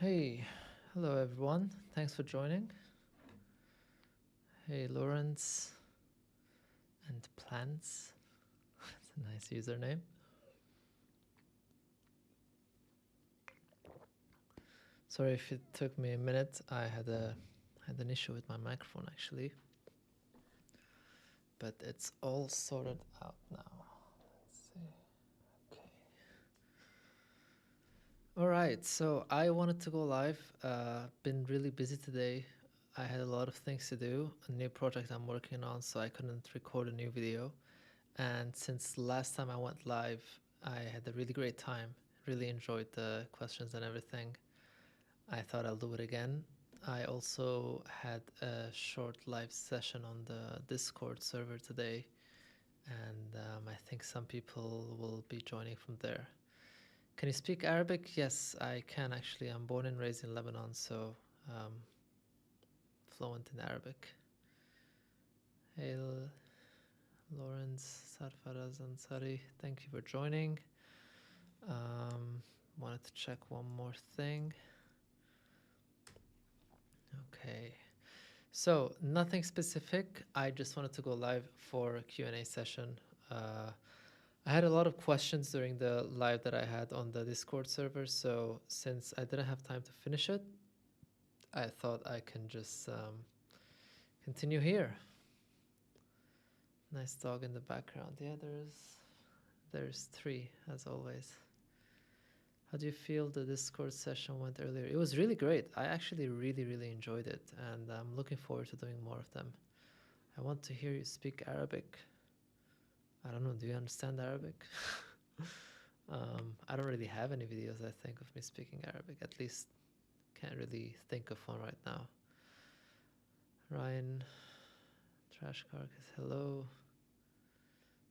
Hey, hello everyone. Thanks for joining. Hey, Lawrence and Plants. That's a nice username. Sorry if it took me a minute. I had an issue with my microphone actually, but it's all sorted out now. Let's see. Okay. All right. So I wanted to go live. Been really busy today. I had a lot of things to do. A new project I'm working on, so I couldn't record a new video. And since last time I went live, I had a really great time. Really enjoyed the questions and everything. I thought I'll do it again. I also had a short live session on the Discord server today, and I think some people will be joining from there. Can you speak Arabic? Yes, I can actually. I'm born and raised in Lebanon, so fluent in Arabic. Hey, Lawrence Sarfaraz Ansari, thank you for joining. Wanted to check one more thing. Okay, so nothing specific. I just wanted to go live for a Q&A session. I had a lot of questions during the live that I had on the Discord server, so since I didn't have time to finish it, I thought I can just continue here. Nice dog in the background. Yeah, there's three, as always. How do you feel the Discord session went earlier? It was really great. I actually really enjoyed it, and I'm looking forward to doing more of them. I want to hear you speak Arabic. I don't know, do you understand Arabic? I don't really have any videos, I think, of me speaking Arabic. At least can't really think of one right now. Ryan, Trash Carcass, hello.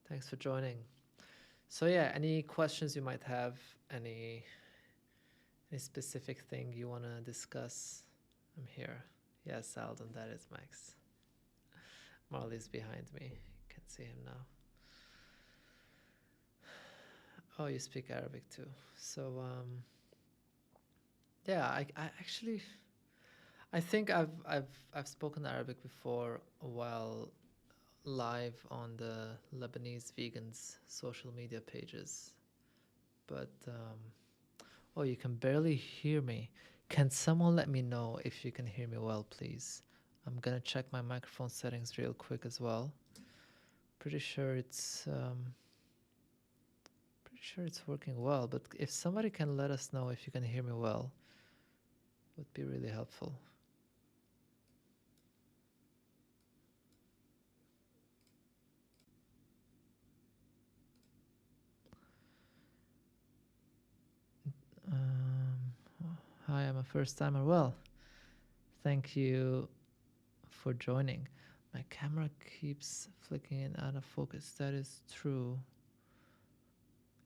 Thanks for joining. So yeah, any questions you might have, any specific thing you want to discuss, I'm here. Yes, Alden, that is Max. Marley's behind me. You can see him now. Oh, you speak Arabic too. So yeah, I actually I think I've spoken Arabic before while live on the Lebanese vegans social media pages, but oh, you can barely hear me. Can someone let me know if you can hear me well, please? I'm gonna check my microphone settings real quick as well. Pretty sure it's working well, but if somebody can let us know if you can hear me well, would be really helpful. Hi, I'm a first timer. Well, thank you for joining. My camera keeps flicking in out of focus. That is true.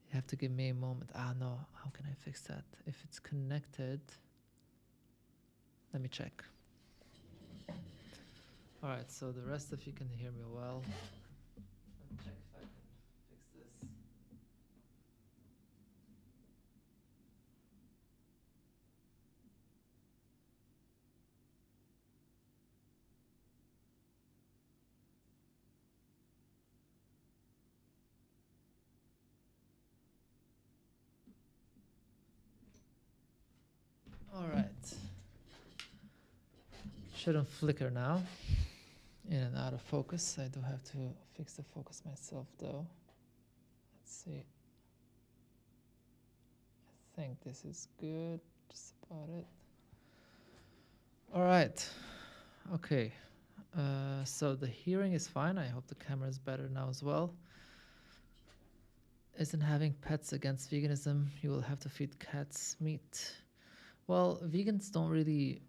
You have to give me a moment. No. How can I fix that? If it's connected, let me check. All right, so the rest of you can hear me well. Let me check if I can fix this. All right. Shouldn't flicker now. In and out of focus. I do have to fix the focus myself though. Let's see. I think this is good. Just about it. All right. Okay. So the hearing is fine. I hope the camera is better now as well. Isn't having pets against veganism? You will have to feed cats meat. Well, vegans don't really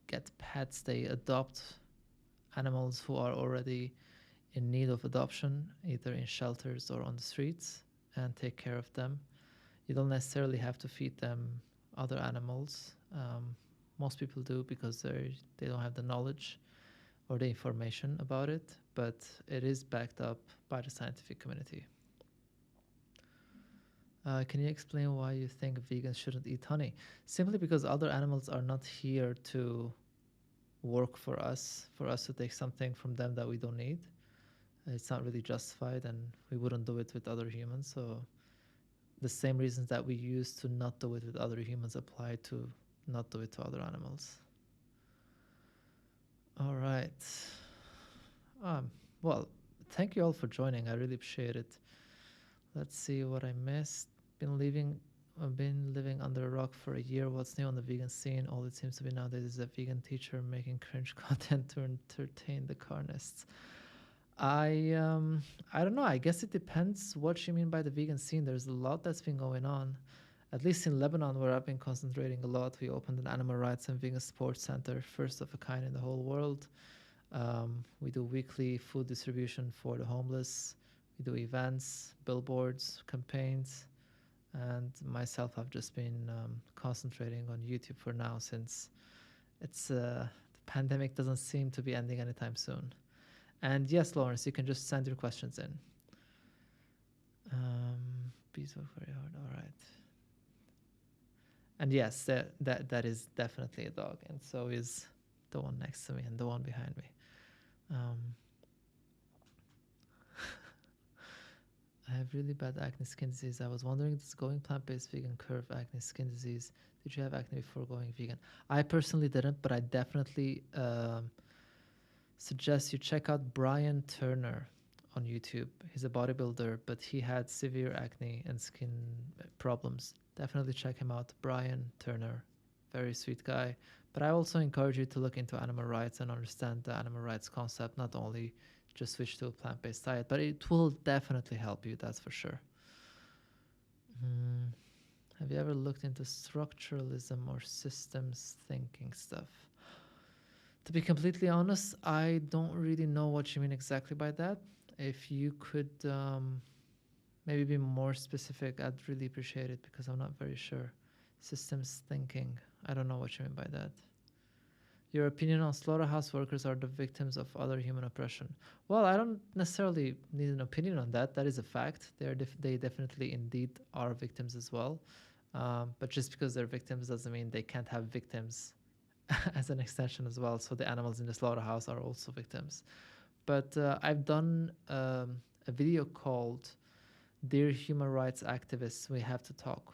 get pets. They adopt animals who are already in need of adoption, either in shelters or on the streets, and take care of them. You don't necessarily have to feed them other animals. Most people do because they don't have the knowledge or the information about it, but it is backed up by the scientific community. Can you explain why you think vegans shouldn't eat honey? Simply because other animals are not here to work for us to take something from them that we don't need. It's not really justified, and we wouldn't do it with other humans. So the same reasons that we use to not do it with other humans apply to not do it to other animals. All right. Um, well, thank you all for joining. I really appreciate it. Let's see what I missed. I've been living under a rock for a year. What's new on the vegan scene? All it seems to be nowadays is a vegan teacher making cringe content to entertain the carnists. I don't know. I guess it depends what you mean by the vegan scene. There's a lot that's been going on. At least in Lebanon, where I've been concentrating a lot, we opened an animal rights and vegan sports center, first of a kind in the whole world. We do weekly food distribution for the homeless. We do events, billboards, campaigns, and myself, I've just been concentrating on YouTube for now since the pandemic doesn't seem to be ending anytime soon. And yes, Lawrence, you can just send your questions in. Bees work very hard. All right. And yes, that is definitely a dog, and so is the one next to me and the one behind me. I have really bad acne skin disease. I was wondering, does going plant-based vegan curb acne skin disease? Did you have acne before going vegan? I personally didn't, but I definitely suggest you check out Brian Turner on YouTube. He's a bodybuilder, but he had severe acne and skin problems. Definitely check him out. Brian Turner, very sweet guy. But I also encourage you to look into animal rights and understand the animal rights concept, not only just switch to a plant-based diet, but it will definitely help you, that's for sure. Have you ever looked into structuralism or systems thinking stuff? To be completely honest, I don't really know what you mean exactly by that. If you could maybe be more specific, I'd really appreciate it, because I'm not very sure. Systems thinking, I don't know what you mean by that. Your opinion on slaughterhouse workers are the victims of other human oppression. Well, I don't necessarily need an opinion on that. That is a fact. They definitely indeed are victims as well. But just because they're victims doesn't mean they can't have victims as an extension as well. So the animals in the slaughterhouse are also victims. But I've done a video called Dear Human Rights Activists, We Have to Talk.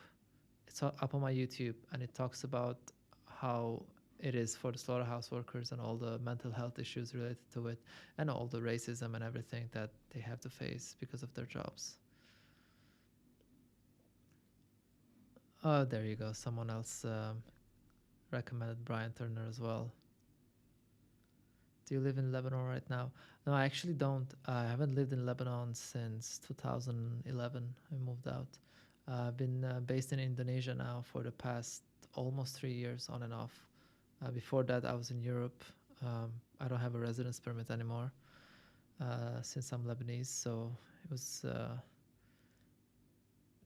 It's up on my YouTube, and it talks about how it is for the slaughterhouse workers and all the mental health issues related to it, and all the racism and everything that they have to face because of their jobs. Oh, there you go. Someone else recommended Brian Turner as well. Do you live in Lebanon right now? No, I actually don't. I haven't lived in Lebanon since 2011. I moved out. I've been based in Indonesia now for the past almost 3 years, on and off. Before that, I was in Europe. I don't have a residence permit anymore since I'm Lebanese, so it was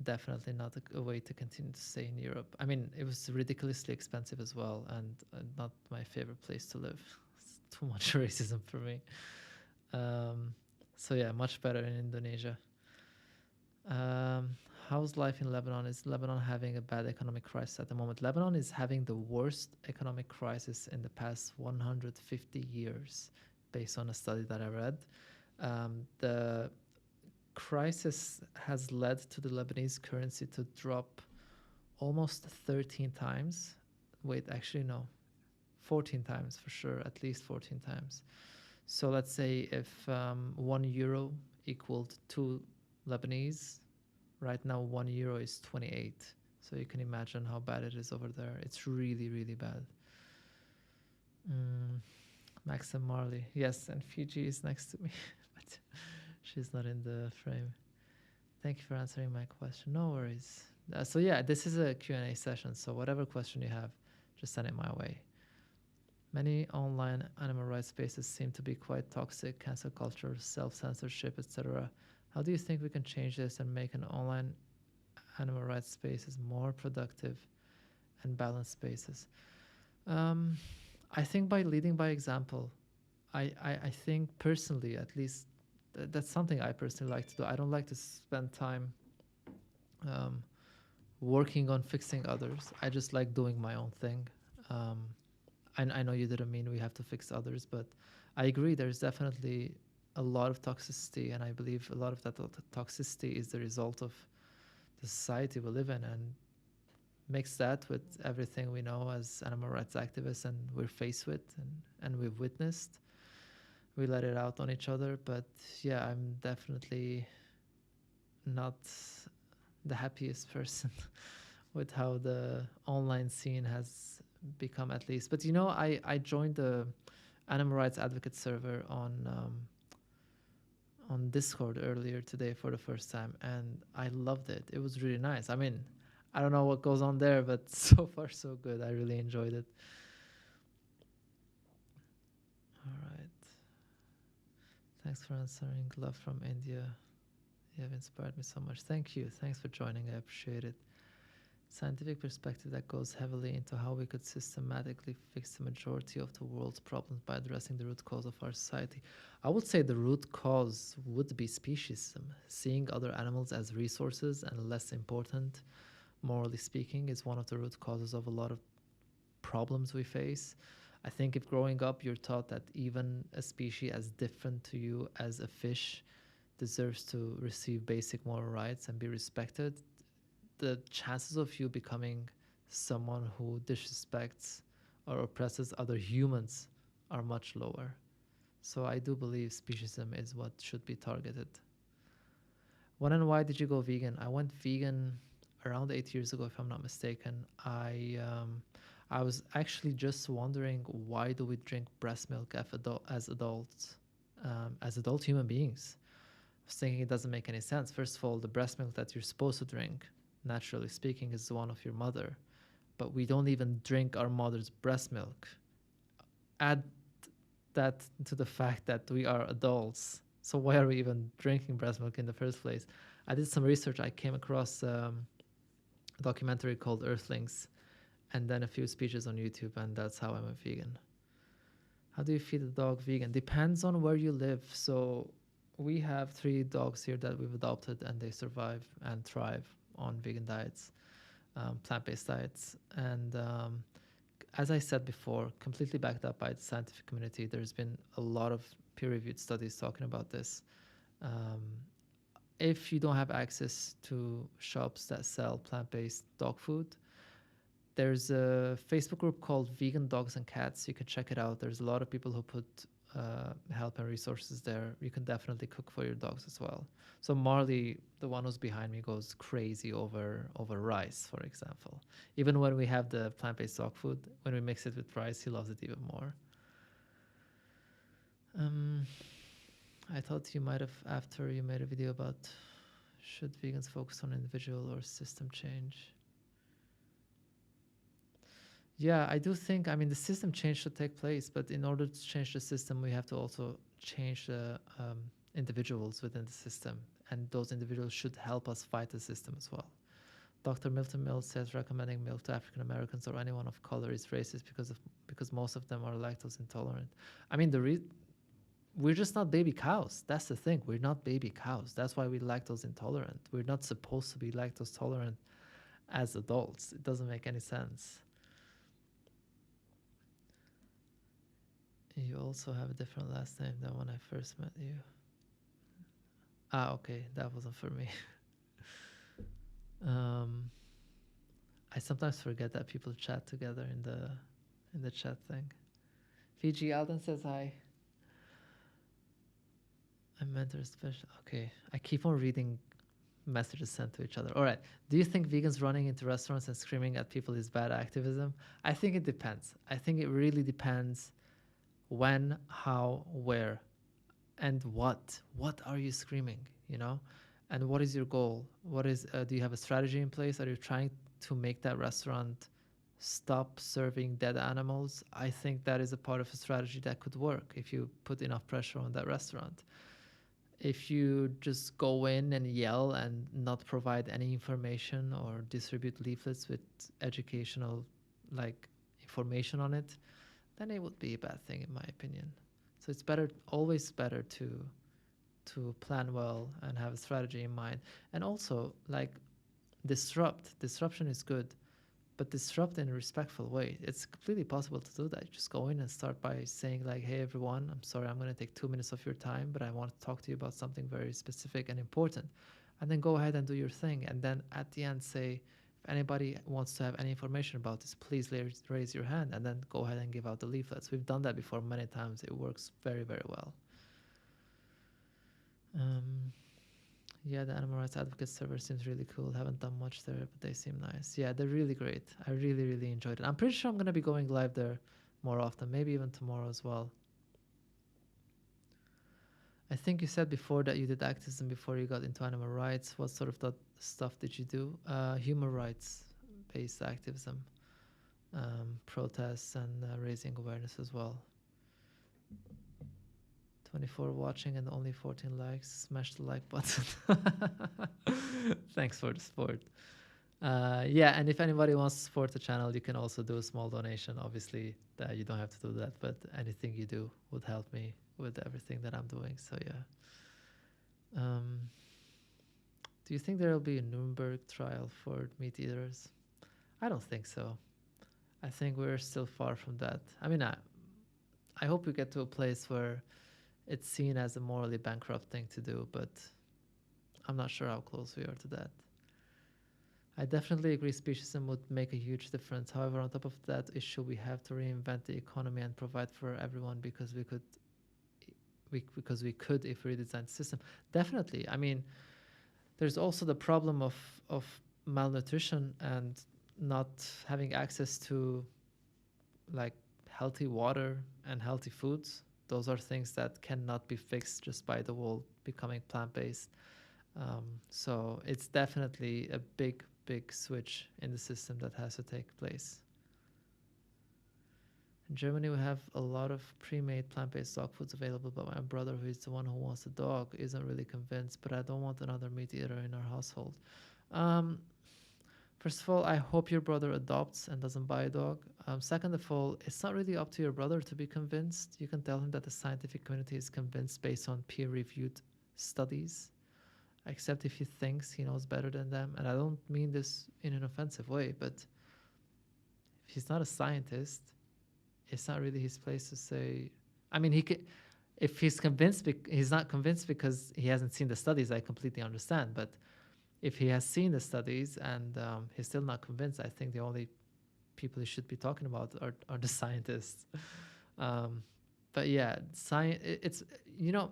definitely not a way to continue to stay in Europe. I mean, it was ridiculously expensive as well, and not my favorite place to live. It's too much racism for me. So yeah, much better in Indonesia. How's life in Lebanon? Is Lebanon having a bad economic crisis at the moment? Lebanon is having the worst economic crisis in the past 150 years, based on a study that I read. The crisis has led to the Lebanese currency to drop almost 13 times. Wait, actually, no, 14 times for sure, at least 14 times. So let's say if €1 equaled 2 Lebanese, right now €1 is 28. So you can imagine how bad it is over there. It's really, really bad. Maxim Marley. Yes, and Fiji is next to me, but she's not in the frame. Thank you for answering my question. No worries. So yeah, this is a Q&A session. So whatever question you have, just send it my way. Many online animal rights spaces seem to be quite toxic, cancel culture, self-censorship, etc. How do you think we can change this and make an online animal rights spaces more productive and balanced spaces? I think by leading by example. I think personally, at least, that's something I personally like to do. I don't like to spend time working on fixing others. I just like doing my own thing. Um, I know you didn't mean we have to fix others, but I agree. There's definitely a lot of toxicity, and I believe a lot of that toxicity is the result of the society we live in, and mix that with everything we know as animal rights activists and we're faced with and we've witnessed. We let it out on each other, but yeah, I'm definitely not the happiest person with how the online scene has become, at least. But I joined the animal rights advocate server on Discord earlier today for the first time, and I loved it. It was really nice. I mean, I don't know what goes on there, but so far so good. I really enjoyed it. All right. Thanks for answering. Love from India. You have inspired me so much. Thank you. Thanks for joining. I appreciate it. Scientific perspective that goes heavily into how we could systematically fix the majority of the world's problems by addressing the root cause of our society. I would say the root cause would be speciesism. Seeing other animals as resources and less important, morally speaking, is one of the root causes of a lot of problems we face. I think if growing up you're taught that even a species as different to you as a fish deserves to receive basic moral rights and be respected, the chances of you becoming someone who disrespects or oppresses other humans are much lower. So I do believe speciesism is what should be targeted. When and why did you go vegan? I went vegan around 8 years ago, if I'm not mistaken. I was actually just wondering, why do we drink breast milk as adults, as adult human beings? I was thinking it doesn't make any sense. First of all, the breast milk that you're supposed to drink, naturally speaking, is the one of your mother, but we don't even drink our mother's breast milk. Add that to the fact that we are adults, so why are we even drinking breast milk in the first place? I did some research. I came across a documentary called Earthlings, and then a few speeches on YouTube, and that's how I went vegan. How do you feed a dog vegan? Depends on where you live. So we have 3 dogs here that we've adopted, and they survive and thrive on vegan diets, plant-based diets. And as I said before, completely backed up by the scientific community. There's been a lot of peer-reviewed studies talking about this. If you don't have access to shops that sell plant-based dog food, there's a Facebook group called Vegan Dogs and Cats. You can check it out. There's a lot of people who put help and resources there. You can definitely cook for your dogs as well. So Marley, the one who's behind me, goes crazy over rice, for example. Even when we have the plant-based dog food, when we mix it with rice, he loves it even more. I thought you might have, after you made a video about should vegans focus on individual or system change. Yeah, I do think, I mean, the system change should take place, but in order to change the system, we have to also change the individuals within the system, and those individuals should help us fight the system as well. Dr. Milton Mills says recommending milk to African Americans or anyone of color is racist because most of them are lactose intolerant. I mean, we're just not baby cows. That's the thing. We're not baby cows. That's why we're lactose intolerant. We're not supposed to be lactose tolerant as adults. It doesn't make any sense. You also have a different last name than when I first met you. Okay, that wasn't for me. I sometimes forget that people chat together in the chat thing. Fiji Alden says hi. I mentor special. Okay, I keep on reading messages sent to each other. All right. Do you think vegans running into restaurants and screaming at people is bad activism? I think it depends. I think it really depends when, how, where, and what. What are you screaming, you know? And what is your goal? What is, do you have a strategy in place? Are you trying to make that restaurant stop serving dead animals? I think that is a part of a strategy that could work if you put enough pressure on that restaurant. If you just go in and yell and not provide any information or distribute leaflets with educational information on it, then it would be a bad thing, in my opinion. So it's always better to plan well and have a strategy in mind. And also, Disruption is good, but disrupt in a respectful way. It's completely possible to do that. Just go in and start by saying like, hey everyone, I'm sorry, I'm going to take 2 minutes of your time, but I want to talk to you about something very specific and important. And then go ahead and do your thing. And then at the end say, if anybody wants to have any information about this, please raise your hand, and then go ahead and give out the leaflets. We've done that before many times. It works very, very well. Yeah, the animal rights advocate server seems really cool. Haven't done much there, but they seem nice. Yeah, they're really great. I really, really enjoyed it. I'm pretty sure I'm going to be going live there more often, maybe even tomorrow as well. I think you said before that you did activism before you got into animal rights. What sort of stuff did you do? Human rights based activism, protests, and raising awareness as well. 24 watching and only 14 likes. Smash the like button. Thanks for the support. Yeah, and if anybody wants to support the channel, you can also do a small donation. Obviously, you don't have to do that, but anything you do would help me with everything that I'm doing. So yeah. Do you think there will be a Nuremberg trial for meat eaters? I don't think so. I think we're still far from that. I mean, I hope we get to a place where it's seen as a morally bankrupt thing to do, but I'm not sure how close we are to that. I definitely agree speciesism would make a huge difference. However, on top of that issue, we have to reinvent the economy and provide for everyone because we could if we redesigned the system. Definitely. I mean, there's also the problem of malnutrition and not having access to like healthy water and healthy foods. Those are things that cannot be fixed just by the world becoming plant-based. So it's definitely a big switch in the system that has to take place. In Germany, we have a lot of pre-made plant-based dog foods available, but my brother, who is the one who wants a dog, isn't really convinced, but I don't want another meat eater in our household. First of all, I hope your brother adopts and doesn't buy a dog. Second of all, it's not really up to your brother to be convinced. You can tell him that the scientific community is convinced based on peer-reviewed studies, except if he thinks he knows better than them. And I don't mean this in an offensive way, but if he's not a scientist, it's not really his place to say. I mean, he could, if he's convinced, he's not convinced because he hasn't seen the studies. I completely understand, but if he has seen the studies and he's still not convinced, I think the only people he should be talking about are the scientists. But yeah, it's, you know,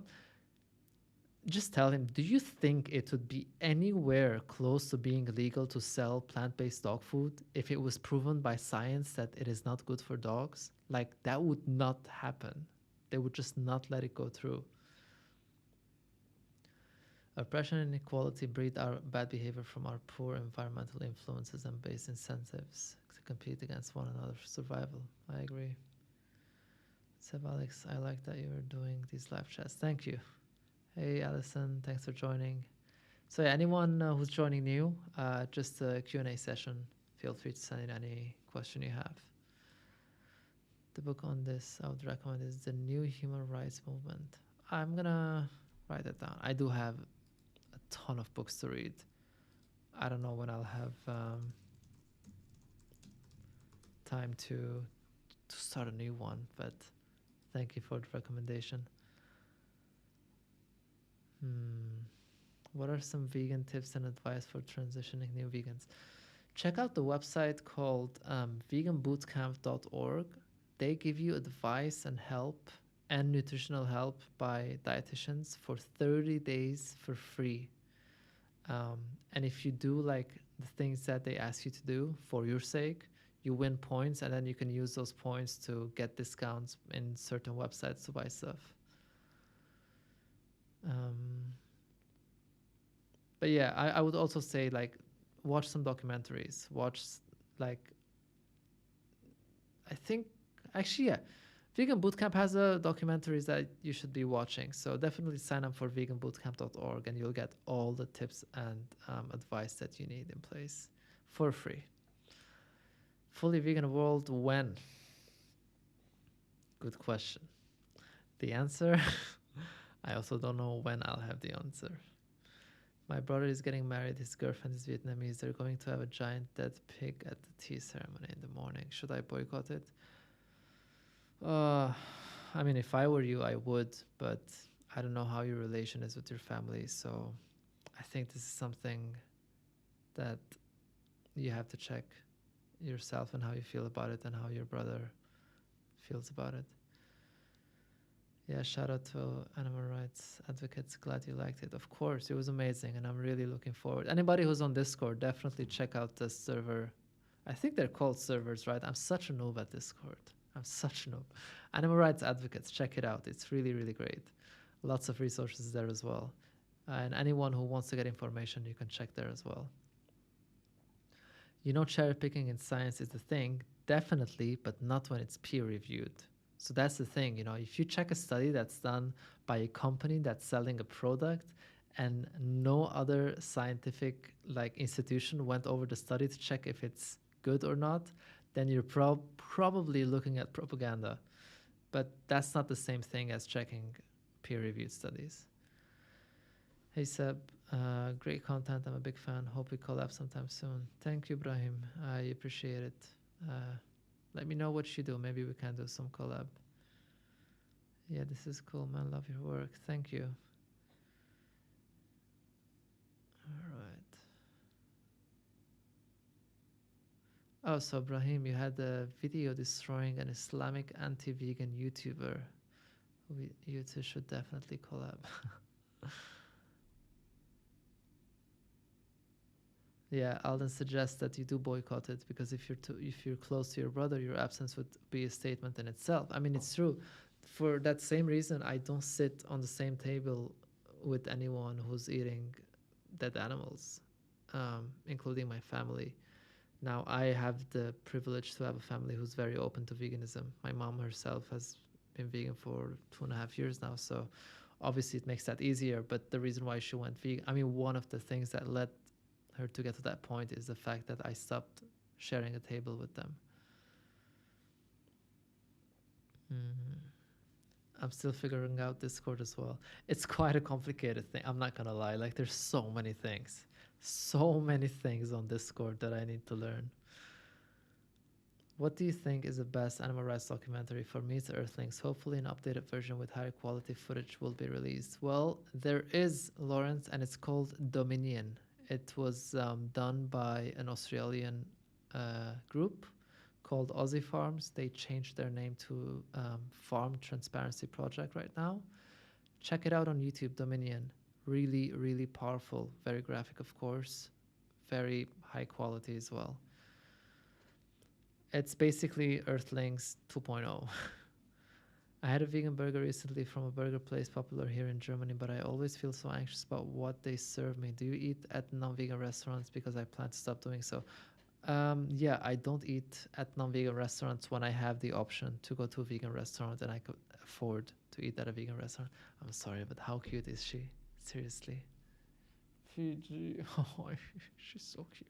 just tell him, do you think it would be anywhere close to being legal to sell plant-based dog food if it was proven by science that it is not good for dogs? Like, that would not happen. They would just not let it go through. Oppression and inequality breed our bad behavior from our poor environmental influences and base incentives to compete against one another for survival. I agree. SEBALEX, I like that you're doing these live chats. Thank you. Hey, Allison, thanks for joining. So yeah, anyone who's joining new, just a Q&A session. Feel free to send in any question you have. The book on this I would recommend is The New Human Rights Movement. I'm gonna write that down. I do have a ton of books to read. I don't know when I'll have time to start a new one, but thank you for the recommendation. What are some vegan tips and advice for transitioning new vegans? Check out the website called veganbootcamp.org. They give you advice and help and nutritional help by dietitians for 30 days for free. And if you do like the things that they ask you to do for your sake, you win points, and then you can use those points to get discounts in certain websites to buy stuff. But yeah, I would also say, like, watch some documentaries. Watch, like, I think, actually, yeah, Vegan Bootcamp has documentaries that you should be watching. So definitely sign up for veganbootcamp.org and you'll get all the tips and advice that you need in place for free. Fully vegan world when? Good question. The answer, I also don't know when I'll have the answer. My brother is getting married. His girlfriend is Vietnamese. They're going to have a giant dead pig at the tea ceremony in the morning. Should I boycott it? Uh, I mean, if I were you, I would, but I don't know how your relation is with your family. So I think this is something that you have to check yourself and how you feel about it and how your brother feels about it. Yeah, shout out to animal rights advocates. Glad you liked it. Of course, it was amazing, and I'm really looking forward. Anybody who's on Discord, definitely check out the server. I think they're called servers, right? I'm such a noob at Discord. I'm such a noob. Animal rights advocates, check it out. It's really, really great. Lots of resources there as well. And anyone who wants to get information, you can check there as well. You know, cherry picking in science is the thing, definitely, but not when it's peer reviewed. So that's the thing, you know, if you check a study that's done by a company that's selling a product and no other scientific like institution went over the study to check if it's good or not, then you're probably looking at propaganda. But that's not the same thing as checking peer reviewed studies. Hey Seb, great content. I'm a big fan. Hope we collab sometime soon. Thank you, Brahim. I appreciate it. Let me know what you do. Maybe we can do some collab. Yeah, this is cool, man. Love your work. Thank you. All right. Oh, so Brahim, you had a video destroying an Islamic anti-vegan YouTuber. You two should definitely collab. Yeah, Alden suggests that you do boycott it because if you're close to your brother, your absence would be a statement in itself. I mean, it's true. For that same reason, I don't sit on the same table with anyone who's eating dead animals, including my family. Now, I have the privilege to have a family who's very open to veganism. My mom herself has been vegan for 2.5 years now, so obviously it makes that easier. But the reason why she went vegan, I mean, one of the things that led her to get to that point is the fact that I stopped sharing a table with them. I'm still figuring out Discord as well. It's quite a complicated thing. I'm not gonna lie. Like, there's so many things on Discord that I need to learn. What do you think is the best animal rights documentary? For me, it's Earthlings. Hopefully, an updated version with higher quality footage will be released. Well, there is, Lawrence, and it's called Dominion. It was done by an Australian group called Aussie Farms. They changed their name to Farm Transparency Project right now. Check it out on YouTube, Dominion. Really, really powerful. Very graphic, of course. Very high quality as well. It's basically Earthlings 2.0. I had a vegan burger recently from a burger place popular here in Germany, but I always feel so anxious about what they serve me. Do you eat at non-vegan restaurants? Because I plan to stop doing so. Yeah, I don't eat at non-vegan restaurants when I have the option to go to a vegan restaurant and I could afford to eat at a vegan restaurant. I'm sorry, but how cute is she? Seriously. Fiji. Oh, she's so cute.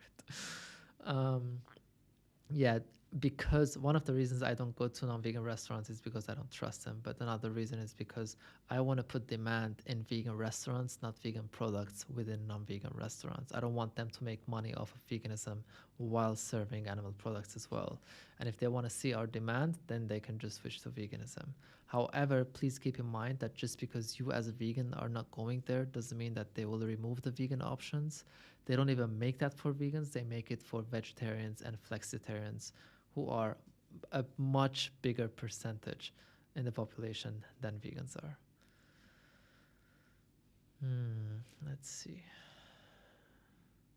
Yeah, because one of the reasons I don't go to non-vegan restaurants is because I don't trust them. But another reason is because I want to put demand in vegan restaurants, not vegan products within non-vegan restaurants. I don't want them to make money off of veganism while serving animal products as well. And if they want to see our demand, then they can just switch to veganism. However, please keep in mind that just because you as a vegan are not going there doesn't mean that they will remove the vegan options. They don't even make that for vegans. They make it for vegetarians and flexitarians, who are a much bigger percentage in the population than vegans are. Let's see.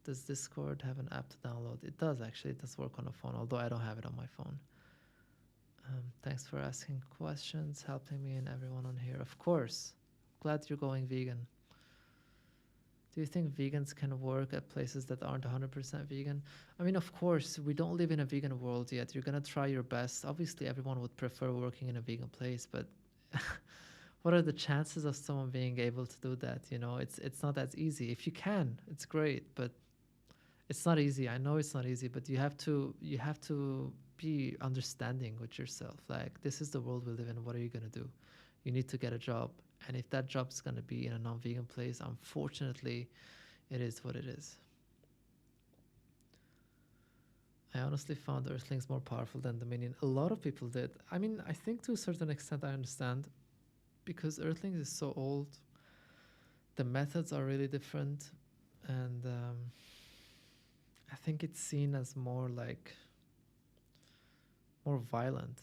Does Discord have an app to download? It does, actually. It does work on a phone, although I don't have it on my phone. Thanks for asking questions, helping me and everyone on here. Of course. Glad you're going vegan. Do you think vegans can work at places that aren't 100% vegan? I mean, of course, we don't live in a vegan world yet. You're going to try your best. Obviously, everyone would prefer working in a vegan place, but what are the chances of someone being able to do that? You know, it's not as easy. If you can, it's great, but it's not easy. I know it's not easy, but you have to be understanding with yourself. Like, this is the world we live in. What are you going to do? You need to get a job. And if that job is going to be in a non-vegan place, unfortunately, it is what it is. I honestly found Earthlings more powerful than Dominion. A lot of people did. I mean, I think to a certain extent I understand, because Earthlings is so old. The methods are really different, and I think it's seen as more violent,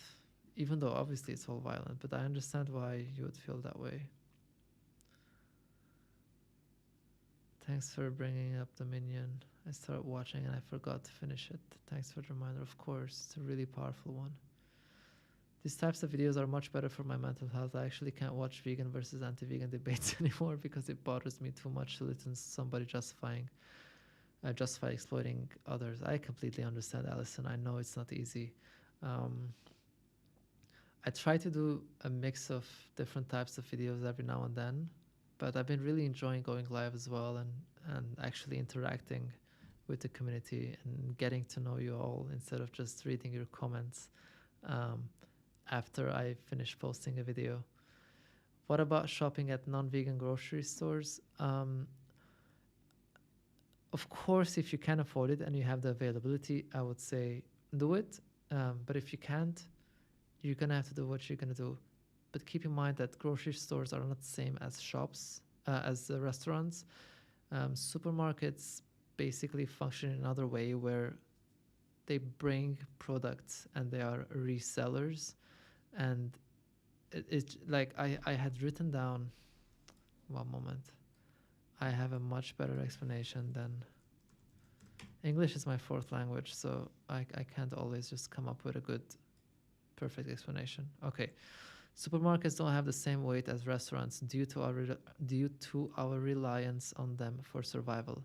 even though obviously it's all violent. But I understand why you would feel that way. Thanks for bringing up Dominion. I started watching and I forgot to finish it. Thanks for the reminder. Of course, it's a really powerful one. These types of videos are much better for my mental health. I actually can't watch vegan versus anti-vegan debates anymore because it bothers me too much to listen to somebody justify exploiting others. I completely understand, Alison. I know it's not easy. I try to do a mix of different types of videos every now and then, but I've been really enjoying going live as well, and actually interacting with the community and getting to know you all instead of just reading your comments after I finish posting a video. What about shopping at non-vegan grocery stores? Of course, if you can afford it and you have the availability, I would say do it. But if you can't, you're gonna have to do what you're gonna do. But keep in mind that grocery stores are not the same as shops, as restaurants. Supermarkets basically function in another way, where they bring products and they are resellers. And it's like I had written down, one moment, I have a much better explanation than English is my fourth language, so I can't always just come up with a good, perfect explanation. Okay. Supermarkets don't have the same weight as restaurants due to our reliance on them for survival.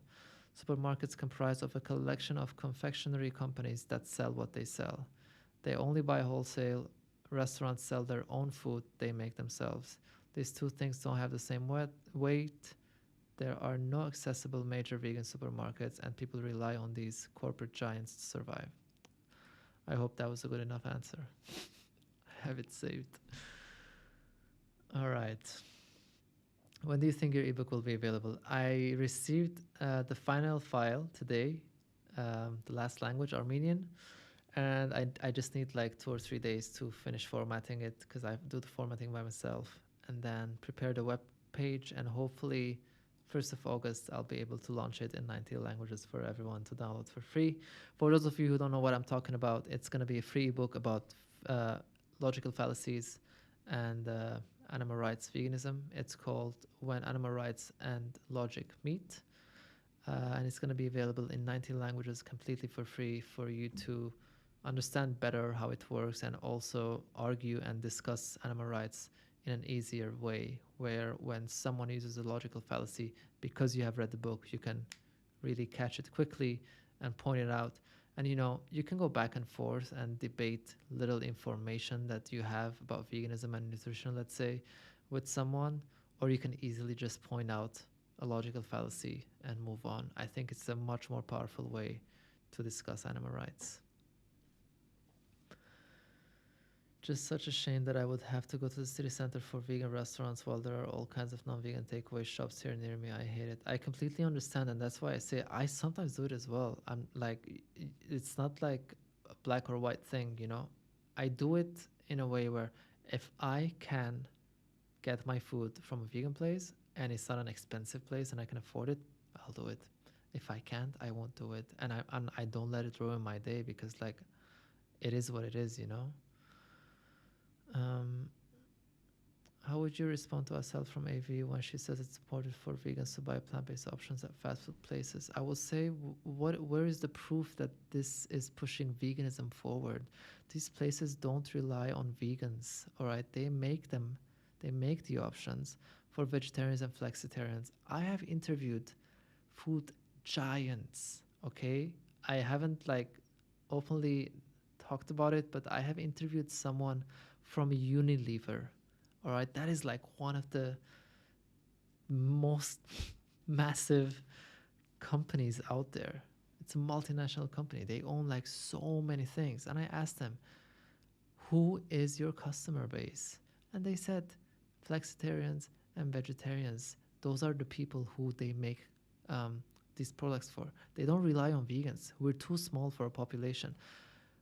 Supermarkets comprise of a collection of confectionery companies that sell what they sell. They only buy wholesale. Restaurants sell their own food they make themselves. These two things don't have the same weight. There are no accessible major vegan supermarkets, and people rely on these corporate giants to survive. I hope that was a good enough answer. I have it saved. All right. When do you think your ebook will be available? I received the final file today, the last language, Armenian, and I just need like 2 or 3 days to finish formatting it, because I do the formatting by myself, and then prepare the web page, and hopefully 1st of August I'll be able to launch it in 90 languages for everyone to download for free. For those of you who don't know what I'm talking about, it's going to be a free ebook about logical fallacies and animal rights veganism. It's called When Animal Rights and Logic Meet, and it's going to be available in 19 languages completely for free for you to understand better how it works, and also argue and discuss animal rights in an easier way, where when someone uses a logical fallacy, because you have read the book, you can really catch it quickly and point it out. And you can go back and forth and debate little information that you have about veganism and nutrition, let's say, with someone, or you can easily just point out a logical fallacy and move on. I think it's a much more powerful way to discuss animal rights. Just such a shame that I would have to go to the city center for vegan restaurants while there are all kinds of non-vegan takeaway shops here near me. I hate it. I completely understand, and that's why I say I sometimes do it as well. I'm like, it's not like a black or white thing, I do it in a way where if I can get my food from a vegan place and it's not an expensive place and I can afford it, I'll do it. If I can't, I won't do it, and I don't let it ruin my day, because like, it is what it is, How would you respond to Asel from AV when she says it's important for vegans to buy plant-based options at fast food places? I will say, where is the proof that this is pushing veganism forward? These places don't rely on vegans, all right? They make the options for vegetarians and flexitarians. I have interviewed food giants, okay? I haven't like openly talked about it, but I have interviewed someone from Unilever. All right, that is like one of the most massive companies out there. It's a multinational company. They own like so many things. And I asked them, who is your customer base? And they said, flexitarians and vegetarians. Those are the people who they make these products for. They don't rely on vegans. We're too small for a population.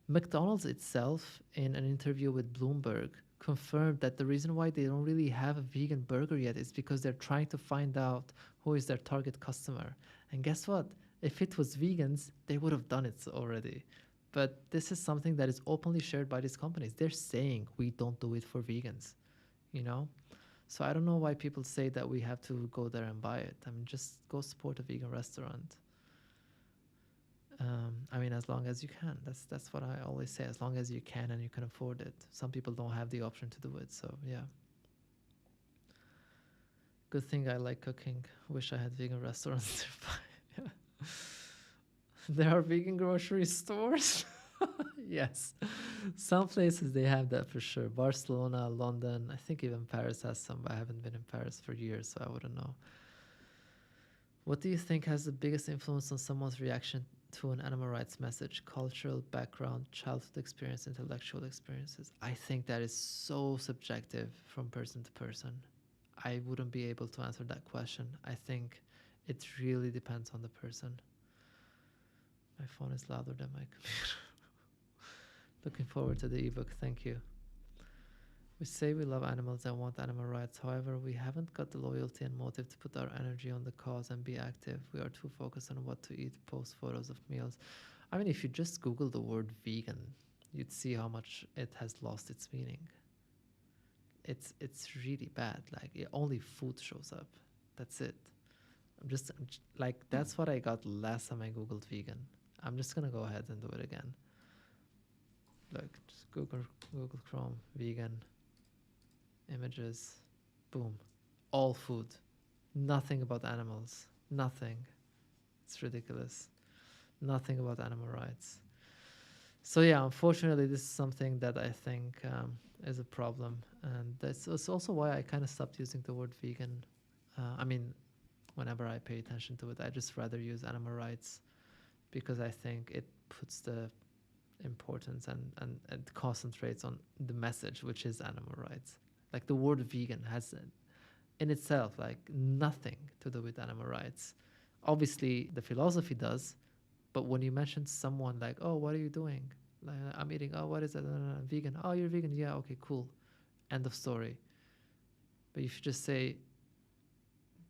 McDonald's itself, in an interview with Bloomberg, confirmed that the reason why they don't really have a vegan burger yet is because they're trying to find out who is their target customer. And guess what? If it was vegans, they would have done it already. But this is something that is openly shared by these companies. They're saying we don't do it for vegans, you know? So I don't know why people say that we have to go there and buy it. I mean, just go support a vegan restaurant. I mean, as long as you can. That's what I always say. As long as you can and you can afford it. Some people don't have the option to do it. So yeah. Good thing I like cooking. Wish I had vegan restaurants nearby. Yeah. There are vegan grocery stores. Yes. Some places they have that for sure. Barcelona, London. I think even Paris has some, but I haven't been in Paris for years, so I wouldn't know. What do you think has the biggest influence on someone's reaction to an animal rights message? Cultural background, childhood experience, intellectual experiences. I think that is so subjective from person to person. I wouldn't be able to answer that question. I think it really depends on the person. My phone is louder than my computer. Looking forward to the ebook. Thank you. We say we love animals and want animal rights. However, we haven't got the loyalty and motive to put our energy on the cause and be active. We are too focused on what to eat, post photos of meals. I mean, if you just Google the word vegan, you'd see how much it has lost its meaning. It's really bad. Like, only food shows up. That's it. I'm just like, that's what I got last time I Googled vegan. I'm just gonna go ahead and do it again. Look, just Google Chrome, vegan. Images, boom, all food, nothing about animals, nothing. It's ridiculous. Nothing about animal rights. So yeah, unfortunately, this is something that I think is a problem, and that's also why I kind of stopped using the word vegan. I mean, whenever I pay attention to it, I just rather use animal rights, because I think it puts the importance and concentrates on the message, which is animal rights. Like, the word vegan has in itself like nothing to do with animal rights. Obviously the philosophy does, but when you mention someone like, oh, what are you doing? Like, I'm eating. Oh, what is it? Vegan. Oh, you're vegan. Yeah, okay, cool. End of story. But if you just say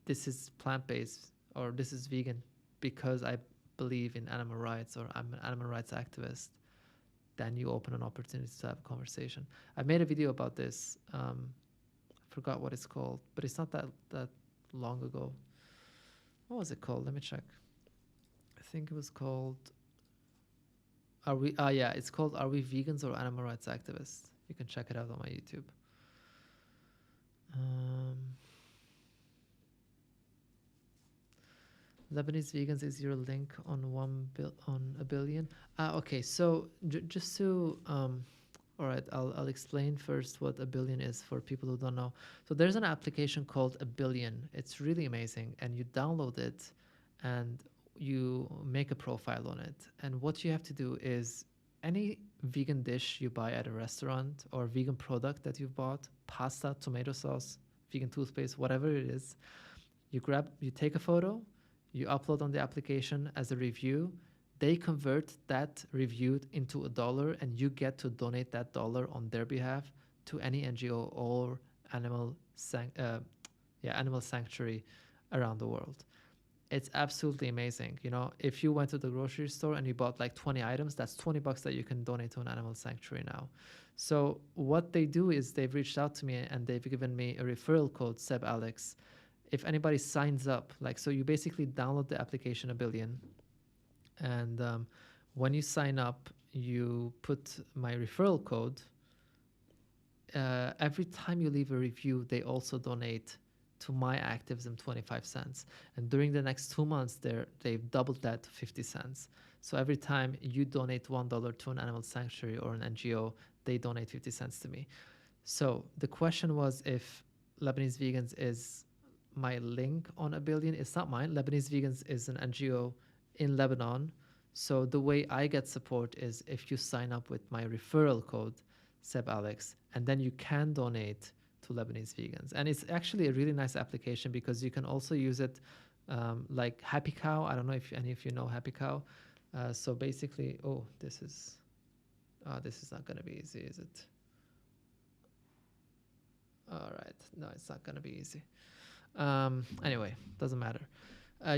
this is plant-based or this is vegan because I believe in animal rights or I'm an animal rights activist, then you open an opportunity to have a conversation. I made a video about this. I forgot what it's called, but it's not that long ago. What was it called? Let me check. I think it was called it's called Are We Vegans or Animal Rights Activists? You can check it out on my YouTube. Lebanese vegans is your link on on a billion. Okay, so just to all right, I'll explain first what a billion is for people who don't know. So there's an application called A Billion. It's really amazing, and you download it and you make a profile on it. And what you have to do is any vegan dish you buy at a restaurant or vegan product that you've bought, pasta, tomato sauce, vegan toothpaste, whatever it is, you take a photo, you upload on the application as a review. They convert that review into $1, and you get to donate that dollar on their behalf to any NGO or animal sanctuary around the world. It's absolutely amazing. You know, if you went to the grocery store and you bought like 20 items, that's $20 that you can donate to an animal sanctuary now. So what they do is they've reached out to me and they've given me a referral code, SEBALEX. If anybody signs up, so you basically download the application A Billion, and when you sign up, you put my referral code. Every time you leave a review, they also donate to my Activism 25 cents. And during the next 2 months, they've doubled that to 50 cents. So every time you donate $1 to an animal sanctuary or an NGO, they donate 50 cents to me. So the question was if Lebanese Vegans is my link on A Billion. It's not mine. Lebanese Vegans is an NGO in Lebanon. So the way I get support is if you sign up with my referral code, SEBALEX, and then you can donate to Lebanese Vegans. And it's actually a really nice application because you can also use it like Happy Cow. I don't know if any of you know Happy Cow. So basically, this is not gonna be easy, is it? All right, no, it's not gonna be easy. Anyway, doesn't matter.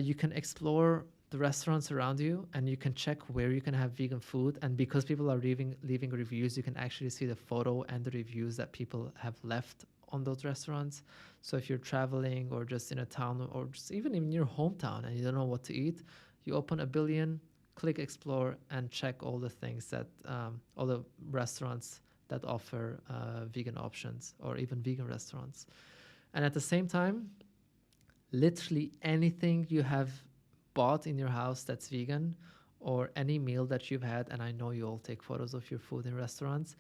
You can explore the restaurants around you, and you can check where you can have vegan food. And because people are leaving reviews, you can actually see the photo and the reviews that people have left on those restaurants. So if you're traveling or just in a town or just even in your hometown and you don't know what to eat, you open a billion, click explore, and check all the things that all the restaurants that offer vegan options or even vegan restaurants. And at the same time, literally anything you have bought in your house that's vegan or any meal that you've had, and I know you all take photos of your food in restaurants,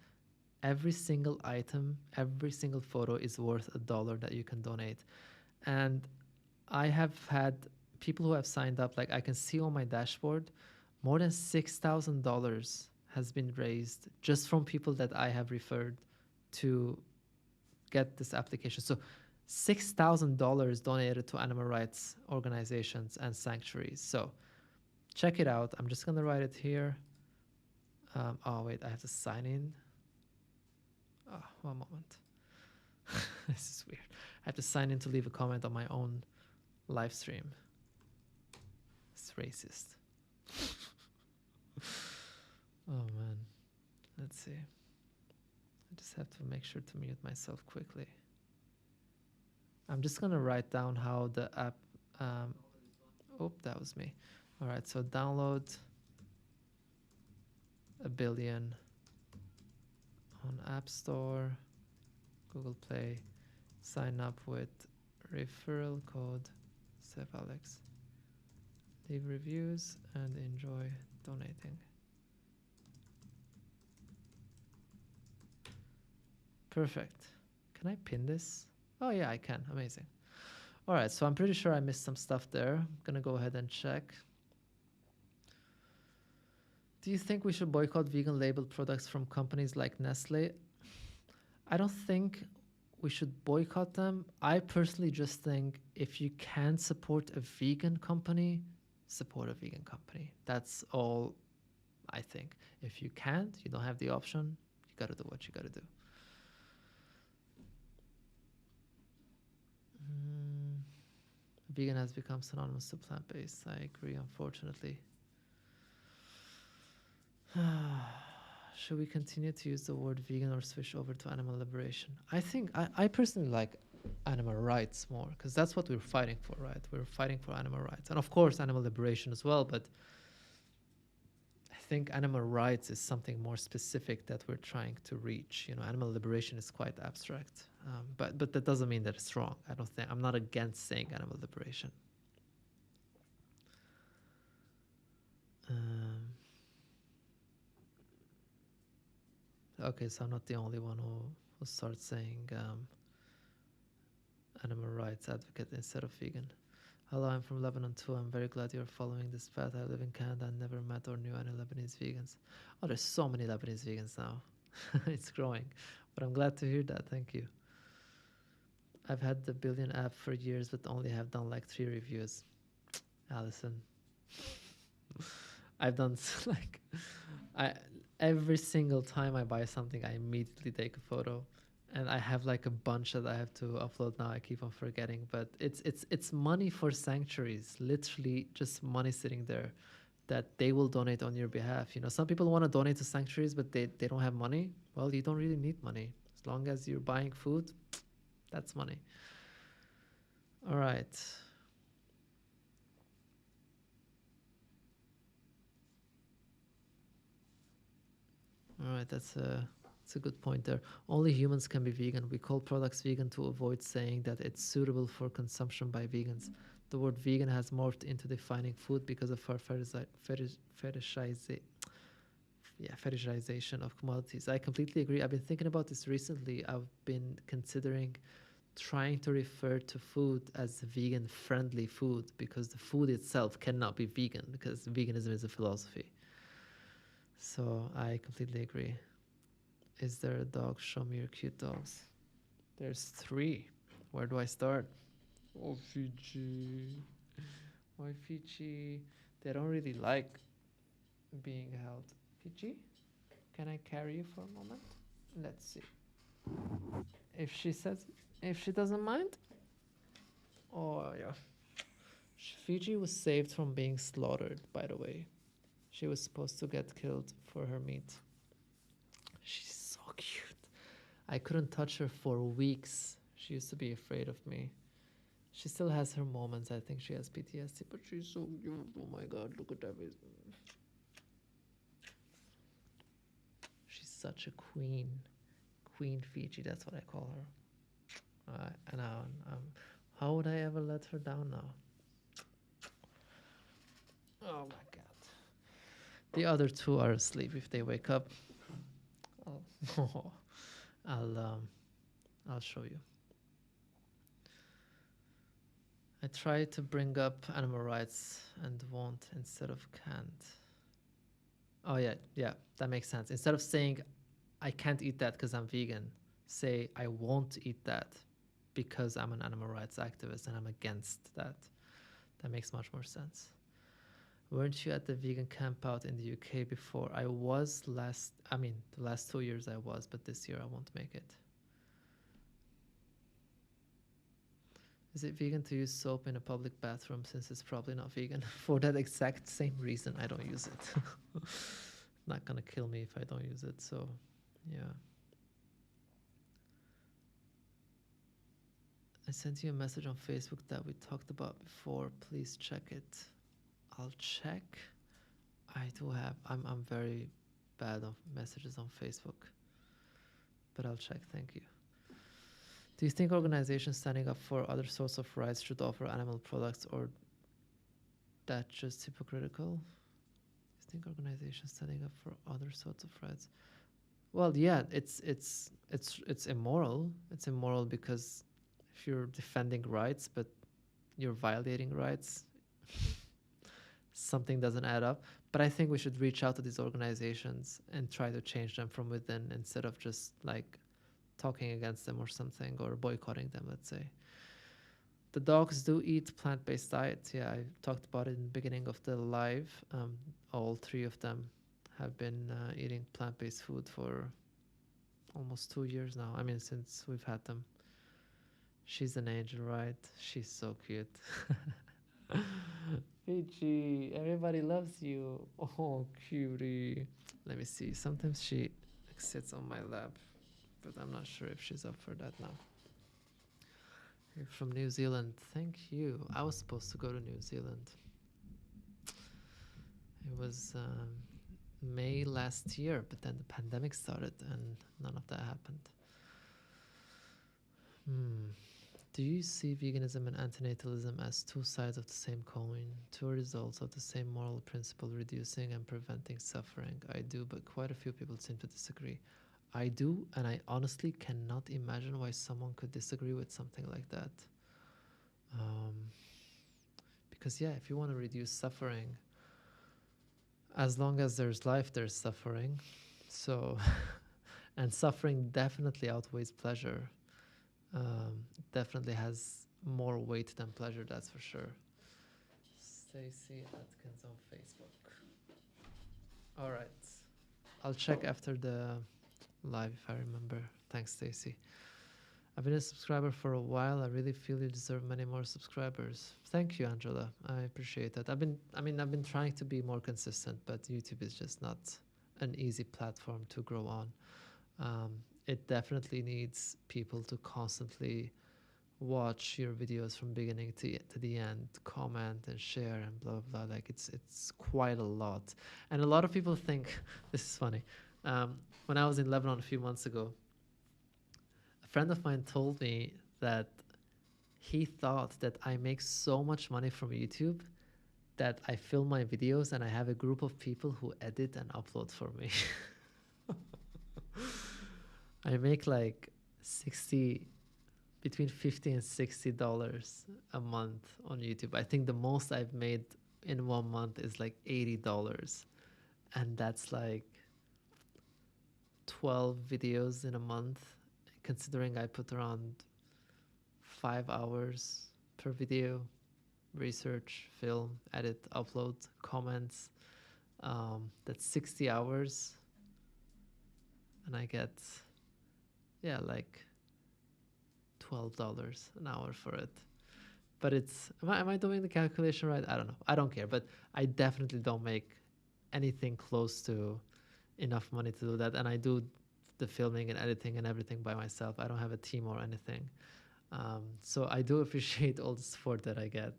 every single item, every single photo is worth $1 that you can donate. And I have had people who have signed up, like I can see on my dashboard, more than $6,000 has been raised just from people that I have referred to get this application. So $6,000 donated to animal rights organizations and sanctuaries. So check it out. I'm just going to write it here. Oh, wait, I have to sign in. Oh, one moment. This is weird. I have to sign in to leave a comment on my own live stream. It's racist. Oh, man. Let's see. I just have to make sure to mute myself quickly. I'm just going to write down how the app... that was me. All right, so download a billion on App Store, Google Play, sign up with referral code SEBALEX. Leave reviews and enjoy donating. Perfect. Can I pin this? Oh yeah, I can. Amazing. All right, so I'm pretty sure I missed some stuff there. I'm gonna go ahead and check. Do you think we should boycott vegan labeled products from companies like Nestle? I don't think we should boycott them. I personally just think if you can support a vegan company, support a vegan company. That's all I think. If you can't, you don't have the option, you gotta do what you gotta do. Vegan has become synonymous to plant-based. I agree, unfortunately. Should we continue to use the word vegan or switch over to animal liberation? I think I personally like animal rights more because that's what we're fighting for, right? We're fighting for animal rights. And of course, animal liberation as well. But I think animal rights is something more specific that we're trying to reach. You know, animal liberation is quite abstract. But that doesn't mean that it's wrong. I'm not against saying animal liberation. Okay, so I'm not the only one who starts saying animal rights advocate instead of vegan. Hello, I'm from Lebanon too. I'm very glad you're following this path. I live in Canada and never met or knew any Lebanese vegans. Oh, there's so many Lebanese vegans now. It's growing. But I'm glad to hear that. Thank you. I've had the Billion app for years, but only have done like 3 reviews. Allison. I've done like every single time I buy something, I immediately take a photo, and I have like a bunch that I have to upload now. I keep on forgetting, but it's money for sanctuaries, literally just money sitting there that they will donate on your behalf. You know, some people want to donate to sanctuaries, but they don't have money. Well, you don't really need money. As long as you're buying food, that's money. All right. All right, that's a good point there. Only humans can be vegan. We call products vegan to avoid saying that it's suitable for consumption by vegans. The word vegan has morphed into defining food because of our fetishization of commodities. I completely agree. I've been thinking about this recently. I've been considering trying to refer to food as vegan friendly food because the food itself cannot be vegan because veganism is a philosophy. So I completely agree. Is there a dog? Show me your cute dogs. There's 3. Where do I start? Oh, Fiji. Why Fiji? They don't really like being held. Fiji, can I carry you for a moment? Let's see. If she says, if she doesn't mind. Oh yeah. Fiji was saved from being slaughtered, by the way. She was supposed to get killed for her meat. She's so cute. I couldn't touch her for weeks. She used to be afraid of me. She still has her moments. I think she has PTSD, but she's so cute. Oh my god, look at that. She's such a queen. Queen Fiji, that's what I call her. And how would I ever let her down now? Oh my god. The other two are asleep. If they wake up, I'll show you. I try to bring up animal rights and won't instead of can't. Oh yeah, that makes sense. Instead of saying I can't eat that because I'm vegan, say I won't eat that because I'm an animal rights activist and I'm against that. That makes much more sense. Weren't you at the vegan camp out in the UK before? I was the last 2 years I was, but this year I won't make it. Is it vegan to use soap in a public bathroom since it's probably not vegan? For that exact same reason, I don't use it. Not gonna kill me if I don't use it, so yeah. I sent you a message on Facebook that we talked about before. Please check it. I'll check. I do have. I'm very bad on messages on Facebook, but I'll check. Thank you. Do you think organizations standing up for other sorts of rights should offer animal products, or that just hypocritical? Do you think organizations standing up for other sorts of rights? Well, yeah, it's immoral. It's immoral because if you're defending rights but you're violating rights, something doesn't add up. But I think we should reach out to these organizations and try to change them from within instead of just like talking against them or something, or boycotting them, let's say. The dogs do eat plant-based diets. Yeah, I talked about it in the beginning of the live. All three of them have been eating plant-based food for almost 2 years now. I mean, since we've had them. She's an angel, right? She's so cute. Peachy, everybody loves you. Oh, cutie. Let me see. Sometimes she sits on my lap, but I'm not sure if she's up for that now. You're from New Zealand. Thank you. I was supposed to go to New Zealand. It was May last year, but then the pandemic started and none of that happened. Do you see veganism and antinatalism as two sides of the same coin, two results of the same moral principle, reducing and preventing suffering? I do, but quite a few people seem to disagree. I do, and I honestly cannot imagine why someone could disagree with something like that. Because yeah, if you want to reduce suffering, as long as there's life, there's suffering. So, and suffering definitely outweighs pleasure. Definitely has more weight than pleasure, that's for sure. Stacey Atkins on Facebook. All right, I'll check after the live if I remember. Thanks, Stacey. I've been a subscriber for a while. I really feel you deserve many more subscribers. Thank you, Angela. I appreciate that. I've been trying to be more consistent, but YouTube is just not an easy platform to grow on. It definitely needs people to constantly watch your videos from beginning to the end, comment and share and blah blah. Like it's quite a lot, and a lot of people think this is funny. When I was in Lebanon a few months ago, a friend of mine told me that he thought that I make so much money from YouTube that I film my videos and I have a group of people who edit and upload for me. I make like between $50 and $60 a month on YouTube. I think the most I've made in 1 month is like $80, and that's like 12 videos in a month, considering I put around 5 hours per video. research, film, edit, upload, comments. That's 60 hours, and I get, yeah, like $12 an hour for it. But it's, am I doing the calculation right? I don't know. I don't care, but I definitely don't make anything close to enough money to do that. And I do the filming and editing and everything by myself. I don't have a team or anything. So I do appreciate all the support that I get.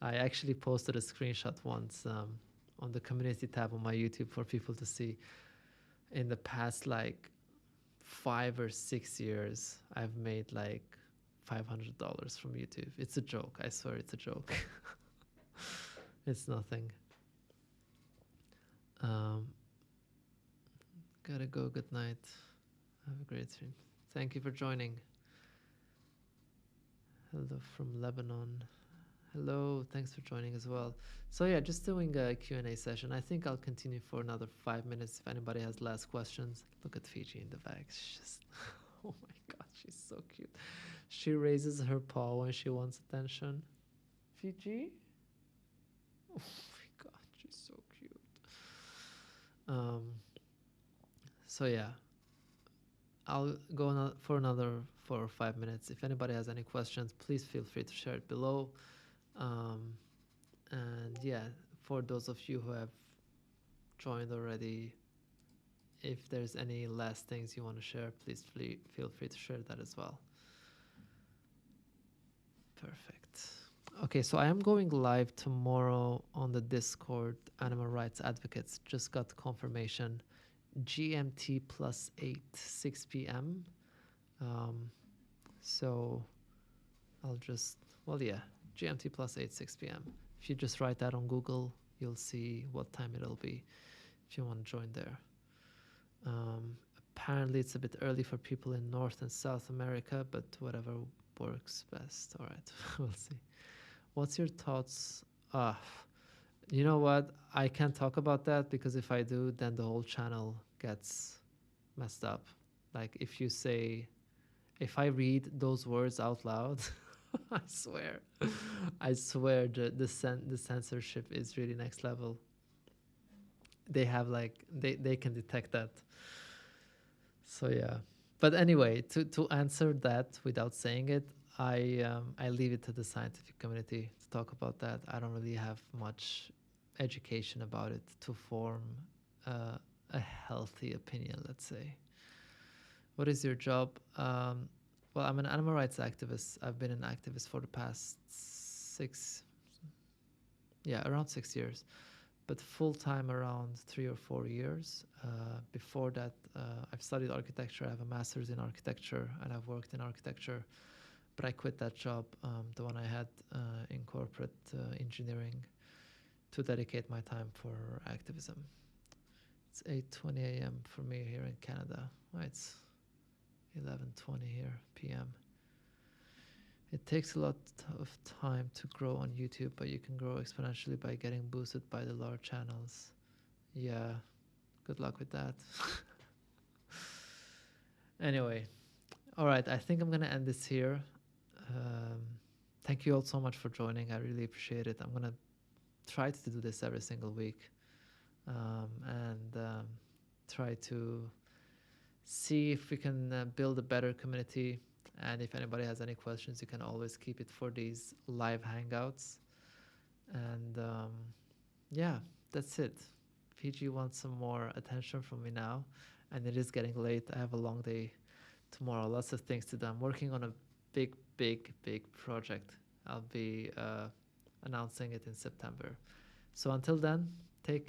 I actually posted a screenshot once on the community tab on my YouTube for people to see. In the past, like 5 or 6 years, I've made like $500 from YouTube. It's a joke. I swear it's a joke. It's nothing. Gotta go. Good night. Have a great stream. Thank you for joining. Hello from Lebanon. Hello, thanks for joining as well. So yeah, just doing a Q&A session. I think I'll continue for another 5 minutes if anybody has last questions. Look at Fiji in the back. She's just, oh my God, she's so cute. She raises her paw when she wants attention. Fiji? Oh my God, she's so cute. So yeah, I'll go for another 4 or 5 minutes. If anybody has any questions, please feel free to share it below. And yeah, for those of you who have joined already, if there's any last things you want to share, please feel free to share that as well. Perfect. Okay, so I am going live tomorrow on the Discord, Animal Rights Advocates. Just got confirmation. GMT +8, 6 p.m. So I'll just, well, yeah, GMT +8, 6 p.m. If you just write that on Google, you'll see what time it'll be if you want to join there. Apparently it's a bit early for people in North and South America, but whatever works best. All right, we'll see. What's your thoughts? You know what? I can't talk about that because if I do, then the whole channel gets messed up. Like if I read those words out loud, I swear the censorship is really next level. They have like they can detect that. So yeah, but anyway, to answer that without saying it, I leave it to the scientific community to talk about that. I don't really have much education about it to form a healthy opinion, let's say. What is your job? Well, I'm an animal rights activist. I've been an activist for the past around 6 years, but full-time around 3 or 4 years. Before that, I've studied architecture. I have a master's in architecture, and I've worked in architecture, but I quit that job, the one I had in corporate engineering, to dedicate my time for activism. It's 8:20 a.m. for me here in Canada. Oh, it's 11:20 here p.m. It takes a lot of time to grow on YouTube, but you can grow exponentially by getting boosted by the large channels. Yeah, good luck with that. Anyway, all right, I think I'm gonna end this here. Thank you all so much for joining. I really appreciate it. I'm gonna try to do this every single week, and try to see if we can build a better community. And if anybody has any questions, you can always keep it for these live hangouts. And yeah, that's it. Fiji wants some more attention from me now, and it is getting late. I have a long day tomorrow, lots of things to do. I'm working on a big project. I'll be announcing it in September. So until then, take care.